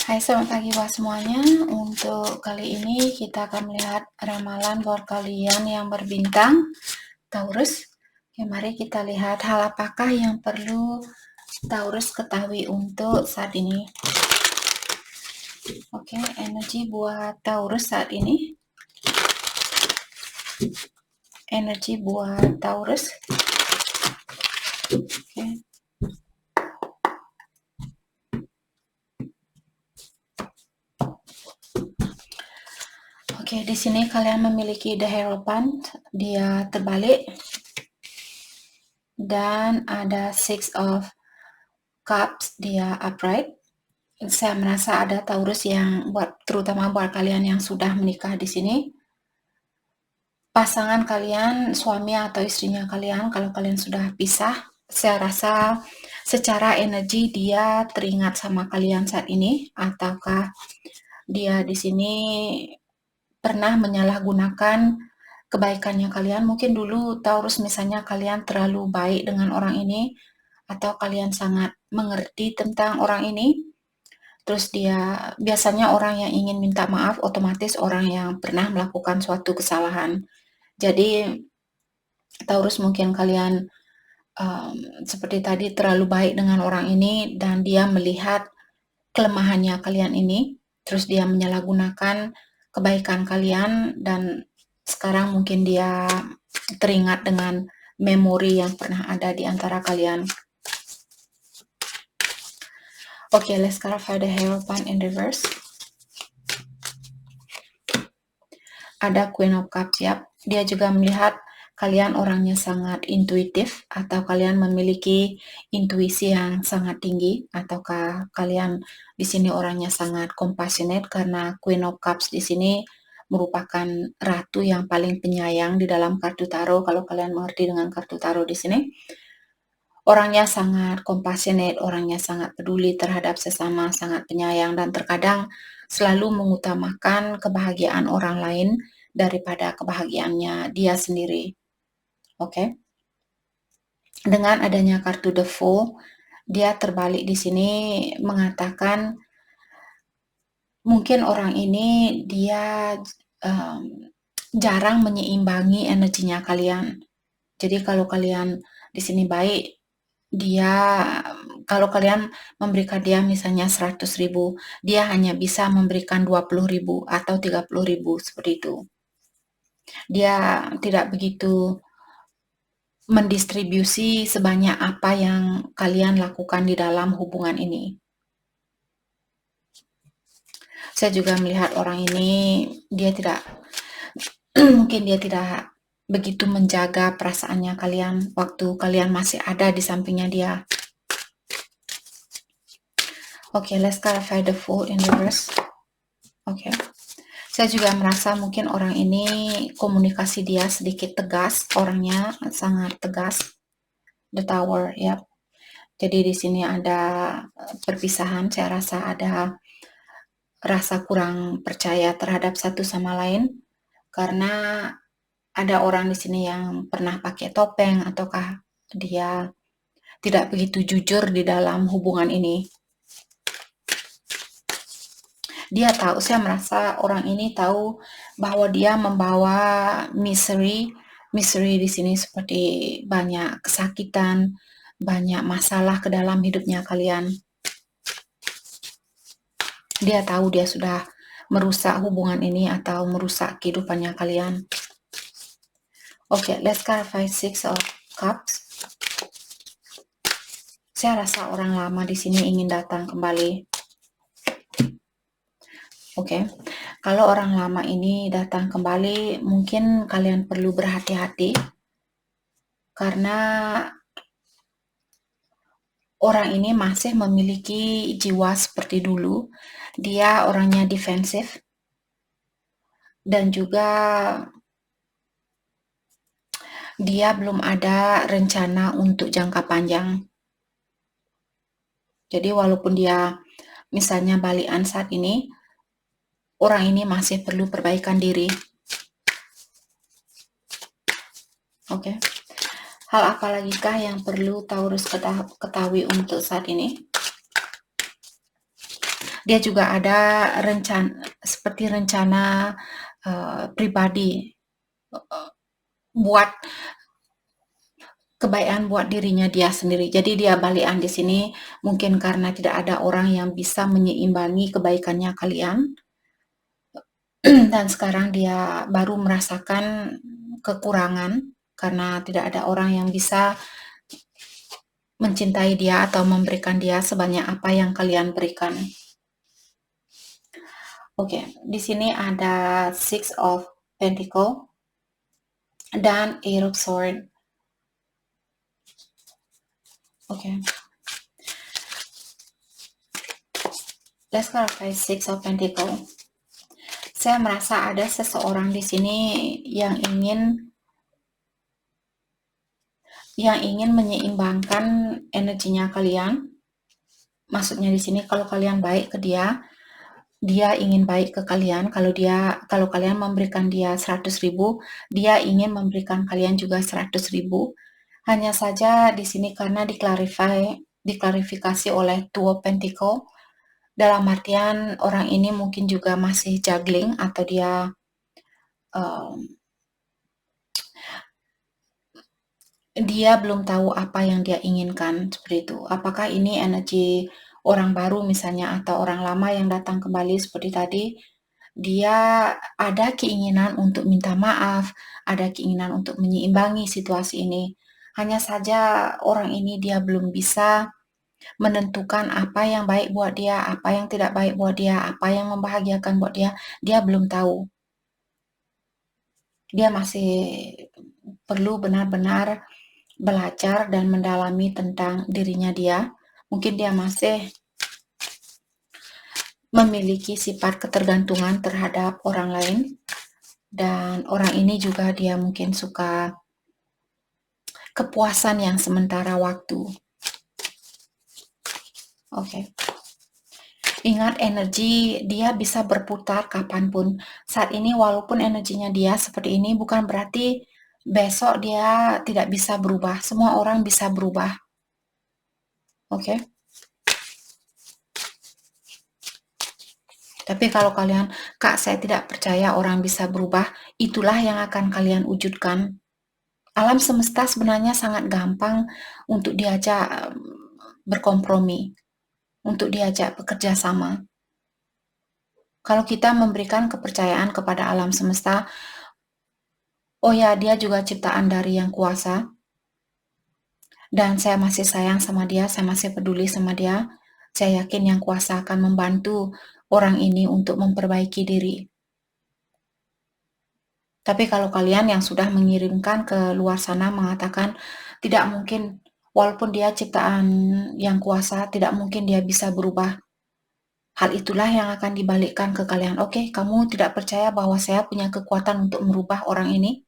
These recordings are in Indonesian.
Hai, selamat pagi buat semuanya. Untuk kali ini kita akan melihat ramalan buat kalian yang berbintang Taurus. Oke, mari kita lihat hal apakah yang perlu Taurus ketahui untuk saat ini. Oke, energi buat Taurus saat ini. Energi buat Taurus. Oke. Oke, di sini kalian memiliki The Hierophant, dia terbalik. Dan ada Six of Cups, dia upright. Saya merasa ada Taurus yang terutama buat kalian yang sudah menikah di sini. Pasangan kalian, suami atau istrinya kalian, kalau kalian sudah pisah, saya rasa secara energi dia teringat sama kalian saat ini, ataukah dia di sini pernah menyalahgunakan kebaikannya kalian. Mungkin dulu Taurus misalnya kalian terlalu baik dengan orang ini, atau kalian sangat mengerti tentang orang ini. Terus dia biasanya orang yang ingin minta maaf otomatis orang yang pernah melakukan suatu kesalahan. Jadi Taurus mungkin kalian seperti tadi terlalu baik dengan orang ini dan dia melihat kelemahannya kalian ini, terus dia menyalahgunakan kebaikan kalian dan sekarang mungkin dia teringat dengan memori yang pernah ada di antara kalian. Oke, let's clarify the Hierophant in reverse. Ada Queen of Cups, ya. Dia juga melihat kalian orangnya sangat intuitif, atau kalian memiliki intuisi yang sangat tinggi, ataukah kalian di sini orangnya sangat compassionate karena Queen of Cups di sini merupakan ratu yang paling penyayang di dalam kartu tarot. Kalau kalian mengerti dengan kartu tarot di sini, orangnya sangat compassionate, orangnya sangat peduli terhadap sesama, sangat penyayang, dan terkadang selalu mengutamakan kebahagiaan orang lain daripada kebahagiaannya dia sendiri. Oke. Dengan adanya kartu The Fool, dia terbalik di sini mengatakan mungkin orang ini dia jarang menyeimbangi energinya kalian. Jadi kalau kalian di sini baik, dia kalau kalian memberikan dia misalnya 100.000, dia hanya bisa memberikan 20.000 atau 30.000 seperti itu. Dia tidak begitu mendistribusi sebanyak apa yang kalian lakukan di dalam hubungan ini. Saya juga melihat orang ini dia tidak mungkin dia tidak begitu menjaga perasaannya kalian waktu kalian masih ada di sampingnya dia. Oke, let's clarify the Fool in reverse. Oke. Saya juga merasa mungkin orang ini komunikasi dia sedikit tegas, orangnya sangat tegas. The Tower, ya. Jadi di sini ada perpisahan, saya rasa ada rasa kurang percaya terhadap satu sama lain karena ada orang di sini yang pernah pakai topeng, ataukah dia tidak begitu jujur di dalam hubungan ini. Dia tahu, saya merasa orang ini tahu bahwa dia membawa misery di sini seperti banyak kesakitan, banyak masalah ke dalam hidupnya kalian. Dia tahu dia sudah merusak hubungan ini atau merusak kehidupannya kalian. Oke, let's clarify Six of Cups. Saya rasa orang lama di sini ingin datang kembali. Oke, kalau orang lama ini datang kembali, mungkin kalian perlu berhati-hati karena orang ini masih memiliki jiwa seperti dulu. Dia orangnya defensif dan juga dia belum ada rencana untuk jangka panjang. Jadi walaupun dia misalnya balikan saat ini, orang ini masih perlu perbaikan diri. Oke. Hal apa lagi kah yang perlu Taurus ketahui untuk saat ini? Dia juga ada seperti rencana pribadi buat kebaikan buat dirinya dia sendiri. Jadi dia balikan di sini mungkin karena tidak ada orang yang bisa menyeimbangi kebaikannya kalian. Dan sekarang dia baru merasakan kekurangan karena tidak ada orang yang bisa mencintai dia atau memberikan dia sebanyak apa yang kalian berikan. Oke, di sini ada Six of Pentacle dan Eight of Swords. Oke. Let's clarify Six of Pentacle. Saya merasa ada seseorang di sini yang ingin menyeimbangkan energinya kalian. Maksudnya di sini kalau kalian baik ke dia, dia ingin baik ke kalian. Kalau kalian memberikan dia 100.000, dia ingin memberikan kalian juga 100.000. Hanya saja di sini karena diklarifikasi oleh Two of Pentacle, dalam artian orang ini mungkin juga masih juggling atau dia belum tahu apa yang dia inginkan, seperti itu. Apakah ini energi orang baru misalnya atau orang lama yang datang kembali seperti tadi, dia ada keinginan untuk minta maaf, ada keinginan untuk menyeimbangi situasi ini. Hanya saja orang ini dia belum bisa menentukan apa yang baik buat dia, apa yang tidak baik buat dia, apa yang membahagiakan buat dia, dia belum tahu. Dia masih perlu benar-benar belajar dan mendalami tentang dirinya dia. Mungkin dia masih memiliki sifat ketergantungan terhadap orang lain, dan orang ini juga dia mungkin suka kepuasan yang sementara waktu. Oke. Ingat, energi dia bisa berputar kapanpun. Saat ini walaupun energinya dia seperti ini, bukan berarti besok dia tidak bisa berubah. Semua orang bisa berubah. Oke. Tapi kalau kalian, Kak, saya tidak percaya orang bisa berubah, itulah yang akan kalian wujudkan. Alam semesta sebenarnya sangat gampang untuk diajak berkompromi, untuk diajak bekerja sama. Kalau kita memberikan kepercayaan kepada alam semesta, oh ya, dia juga ciptaan dari Yang Kuasa, dan saya masih sayang sama dia, saya masih peduli sama dia. Saya yakin Yang Kuasa akan membantu orang ini untuk memperbaiki diri. Tapi kalau kalian yang sudah mengirimkan ke luar sana mengatakan tidak mungkin, walaupun dia ciptaan Yang Kuasa, tidak mungkin dia bisa berubah. Hal itulah yang akan dibalikkan ke kalian. Oke, kamu tidak percaya bahwa saya punya kekuatan untuk merubah orang ini?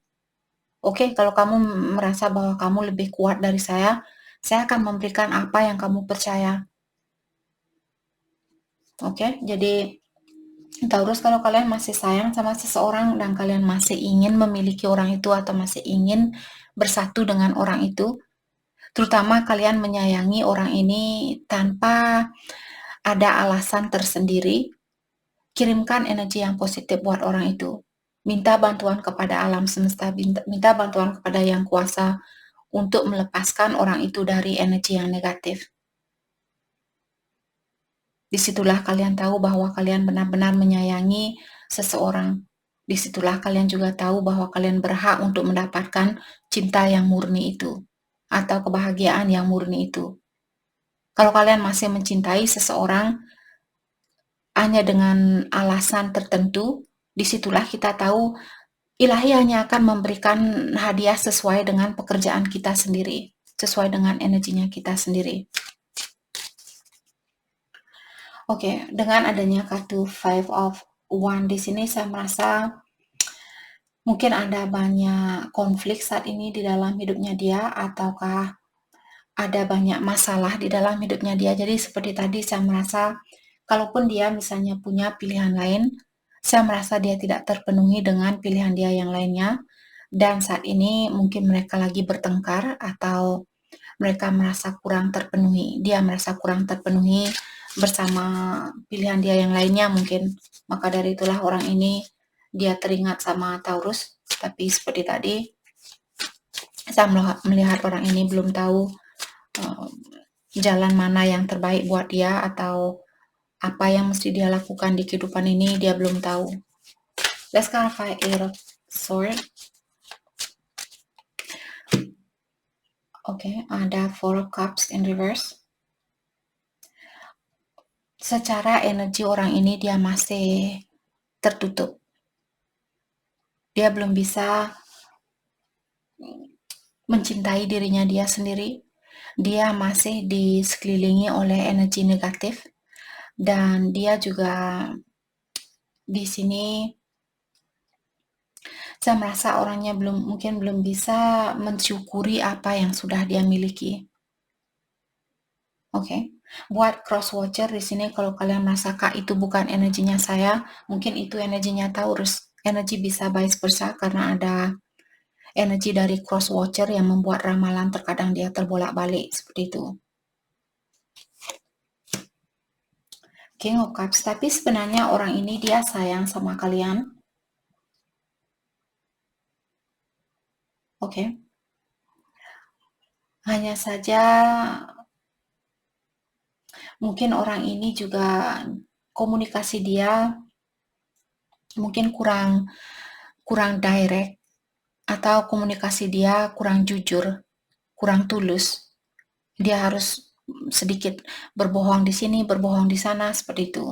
Oke, kalau kamu merasa bahwa kamu lebih kuat dari saya akan memberikan apa yang kamu percaya. Oke, jadi Taurus, kalau kalian masih sayang sama seseorang dan kalian masih ingin memiliki orang itu atau masih ingin bersatu dengan orang itu, terutama kalian menyayangi orang ini tanpa ada alasan tersendiri, kirimkan energi yang positif buat orang itu. Minta bantuan kepada alam semesta, minta bantuan kepada Yang Kuasa untuk melepaskan orang itu dari energi yang negatif. Disitulah kalian tahu bahwa kalian benar-benar menyayangi seseorang. Disitulah kalian juga tahu bahwa kalian berhak untuk mendapatkan cinta yang murni itu, atau kebahagiaan yang murni itu. Kalau kalian masih mencintai seseorang hanya dengan alasan tertentu, disitulah kita tahu ilahi hanya akan memberikan hadiah sesuai dengan pekerjaan kita sendiri, sesuai dengan energinya kita sendiri. Oke, dengan adanya kartu Five of Wands di sini, saya merasa mungkin ada banyak konflik saat ini di dalam hidupnya dia, ataukah ada banyak masalah di dalam hidupnya dia. Jadi seperti tadi saya merasa, kalaupun dia misalnya punya pilihan lain, saya merasa dia tidak terpenuhi dengan pilihan dia yang lainnya. Dan saat ini mungkin mereka lagi bertengkar atau mereka merasa kurang terpenuhi. Dia merasa kurang terpenuhi bersama pilihan dia yang lainnya mungkin. Maka dari itulah orang ini dia teringat sama Taurus. Tapi seperti tadi, saya melihat orang ini belum tahu jalan mana yang terbaik buat dia atau apa yang mesti dia lakukan di kehidupan ini, dia belum tahu. Let's clarify Eight of Swords. Oke, ada Four of Cups in reverse. Secara energi orang ini dia masih tertutup. Dia belum bisa mencintai dirinya dia sendiri. Dia masih disekelilingi oleh energi negatif dan dia juga di sini saya merasa orangnya mungkin belum bisa mensyukuri apa yang sudah dia miliki. Oke. Buat cross watcher di sini kalau kalian merasa Kak itu bukan energinya saya, mungkin itu energinya Taurus. Energi bisa vice versa karena ada energi dari cross watcher yang membuat ramalan terkadang dia terbolak-balik seperti itu. King of Cups, tapi sebenarnya orang ini dia sayang sama kalian. Oke. Hanya saja mungkin orang ini juga komunikasi dia mungkin kurang direct atau komunikasi dia kurang jujur, kurang tulus. Dia harus sedikit berbohong di sini, berbohong di sana, seperti itu.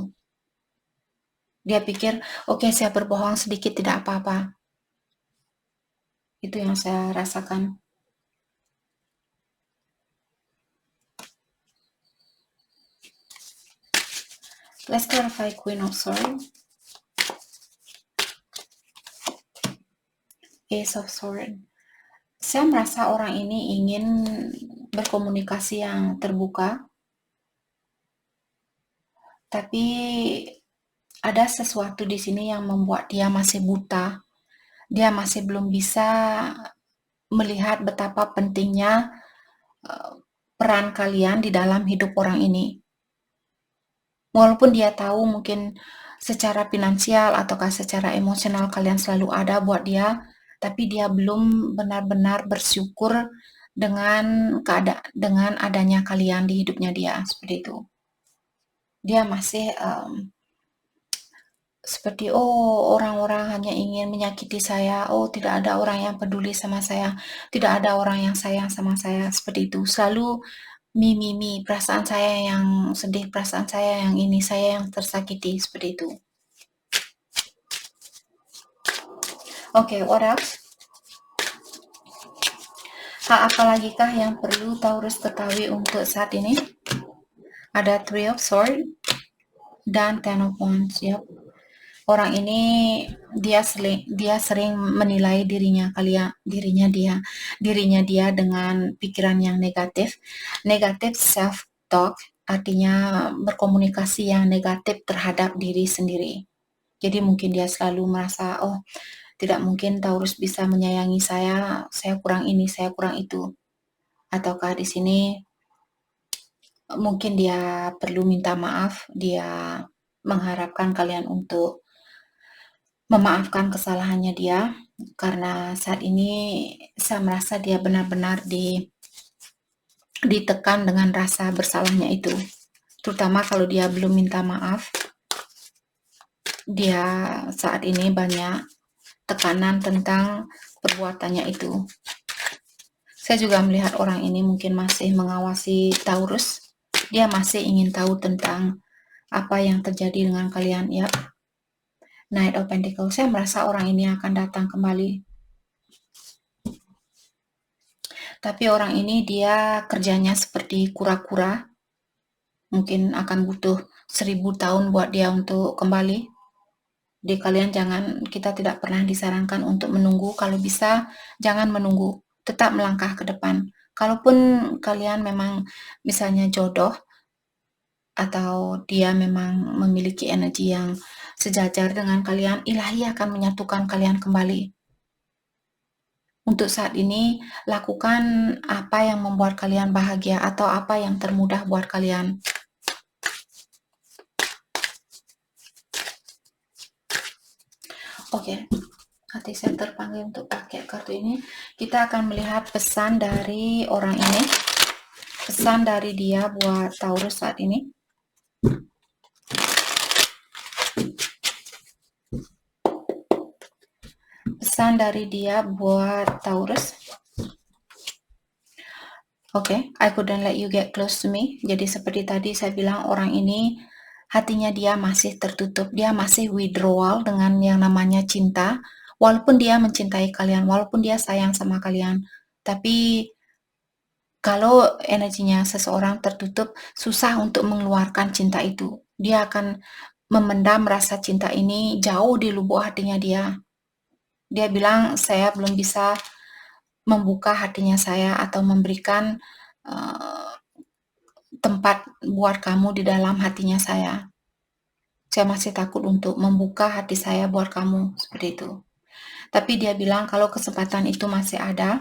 Dia pikir, oke, saya berbohong sedikit tidak apa-apa. Itu yang saya rasakan. Let's clarify Queen of Swords. Ace of Swords. Saya merasa orang ini ingin berkomunikasi yang terbuka, tapi ada sesuatu di sini yang membuat dia masih buta. Dia masih belum bisa melihat betapa pentingnya peran kalian di dalam hidup orang ini. Walaupun dia tahu mungkin secara finansial ataukah secara emosional kalian selalu ada buat dia, tapi dia belum benar-benar bersyukur dengan adanya kalian di hidupnya dia, seperti itu. Dia masih seperti, oh, orang-orang hanya ingin menyakiti saya, oh, tidak ada orang yang peduli sama saya, tidak ada orang yang sayang sama saya, seperti itu. Selalu perasaan saya yang sedih, perasaan saya yang ini, saya yang tersakiti, seperti itu. Oke, what else? Hal apa lagi kah yang perlu Taurus ketahui untuk saat ini? Ada Three of Swords dan Ten of Wands. Yep. Orang ini dia sering menilai dirinya dengan pikiran yang negatif self talk, artinya berkomunikasi yang negatif terhadap diri sendiri. Jadi mungkin dia selalu merasa, oh, tidak mungkin Taurus bisa menyayangi saya kurang ini, saya kurang itu. Ataukah di sini mungkin dia perlu minta maaf, dia mengharapkan kalian untuk memaafkan kesalahannya dia, karena saat ini saya merasa dia benar-benar ditekan dengan rasa bersalahnya itu. Terutama kalau dia belum minta maaf, dia saat ini banyak tekanan tentang perbuatannya itu. Saya juga melihat orang ini mungkin masih mengawasi Taurus. Dia masih ingin tahu tentang apa yang terjadi dengan kalian, ya. Knight of Pentacles, saya merasa orang ini akan datang kembali. Tapi orang ini dia kerjanya seperti kura-kura. Mungkin akan butuh 1000 tahun buat dia untuk kembali. Jadi kalian kita tidak pernah disarankan untuk menunggu. Kalau bisa, jangan menunggu. Tetap melangkah ke depan. Kalaupun kalian memang misalnya jodoh, atau dia memang memiliki energi yang sejajar dengan kalian, ilahi akan menyatukan kalian kembali. Untuk saat ini, lakukan apa yang membuat kalian bahagia atau apa yang termudah buat kalian. Oke, hati saya terpanggil untuk pakai kartu ini. Kita akan melihat pesan dari orang ini, pesan dari dia buat Taurus saat ini. Pesan dari dia buat Taurus. Oke, I couldn't let you get close to me. Jadi seperti tadi saya bilang, orang ini hatinya dia masih tertutup, dia masih withdrawal dengan yang namanya cinta. Walaupun dia mencintai kalian, walaupun dia sayang sama kalian, tapi kalau energinya seseorang tertutup, susah untuk mengeluarkan cinta itu. Dia akan memendam rasa cinta ini jauh di lubuk hatinya dia. Dia bilang, saya belum bisa membuka hatinya saya atau memberikan tempat buat kamu di dalam hatinya saya. Saya masih takut untuk membuka hati saya buat kamu, seperti itu. Tapi dia bilang kalau kesempatan itu masih ada,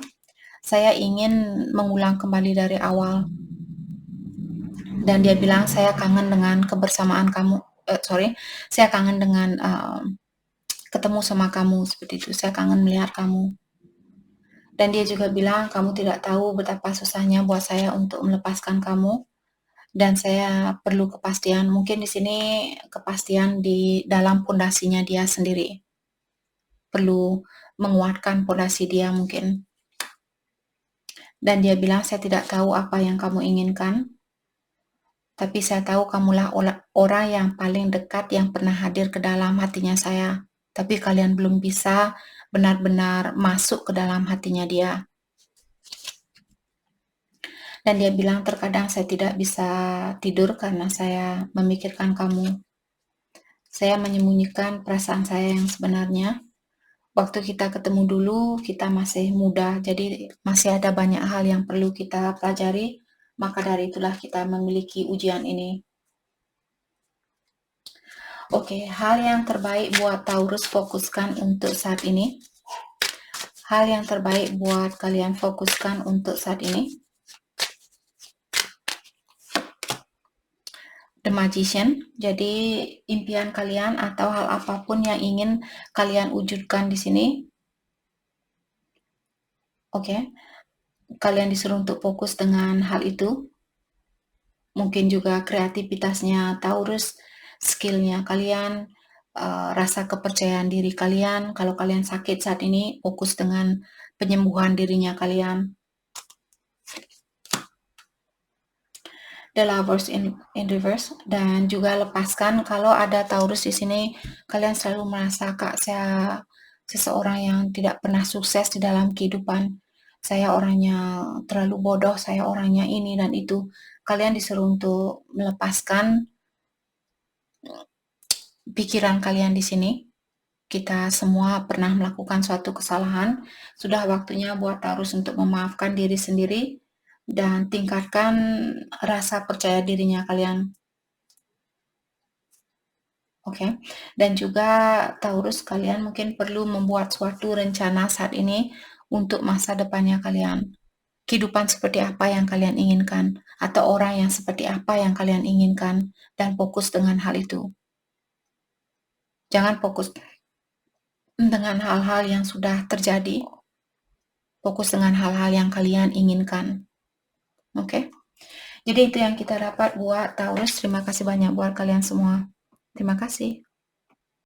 saya ingin mengulang kembali dari awal. Dan dia bilang, saya kangen dengan kebersamaan kamu. Saya kangen dengan ketemu sama kamu, seperti itu. Saya kangen melihat kamu. Dan dia juga bilang, kamu tidak tahu betapa susahnya buat saya untuk melepaskan kamu. Dan saya perlu kepastian. Mungkin di sini kepastian di dalam pondasinya dia sendiri. Perlu menguatkan pondasi dia mungkin. Dan dia bilang, saya tidak tahu apa yang kamu inginkan, tapi saya tahu kamulah orang yang paling dekat yang pernah hadir ke dalam hatinya saya. Tapi kalian belum bisa benar-benar masuk ke dalam hatinya dia. Dan dia bilang, terkadang saya tidak bisa tidur karena saya memikirkan kamu. Saya menyembunyikan perasaan saya yang sebenarnya. Waktu kita ketemu dulu, kita masih muda, jadi masih ada banyak hal yang perlu kita pelajari. Maka dari itulah kita memiliki ujian ini. Oke, hal yang terbaik buat Taurus fokuskan untuk saat ini. Hal yang terbaik buat kalian fokuskan untuk saat ini. The Magician, jadi impian kalian atau hal apapun yang ingin kalian wujudkan di sini. Oke, kalian disuruh untuk fokus dengan hal itu. Mungkin juga kreativitasnya Taurus, skillnya kalian, rasa kepercayaan diri kalian. Kalau kalian sakit saat ini, fokus dengan penyembuhan dirinya kalian. The Lovers in reverse, dan juga lepaskan kalau ada Taurus di sini, kalian selalu merasa, Kak, saya seseorang yang tidak pernah sukses di dalam kehidupan. Saya orangnya terlalu bodoh, saya orangnya ini dan itu. Kalian disuruh untuk melepaskan pikiran kalian di sini. Kita semua pernah melakukan suatu kesalahan. Sudah waktunya buat Taurus untuk memaafkan diri sendiri dan tingkatkan rasa percaya dirinya kalian. Oke. Dan juga Taurus, kalian mungkin perlu membuat suatu rencana saat ini untuk masa depannya kalian. Kehidupan seperti apa yang kalian inginkan, atau orang yang seperti apa yang kalian inginkan, dan fokus dengan hal itu. Jangan fokus dengan hal-hal yang sudah terjadi. Fokus dengan hal-hal yang kalian inginkan. Oke? Jadi itu yang kita dapat buat Taurus. Terima kasih banyak buat kalian semua. Terima kasih.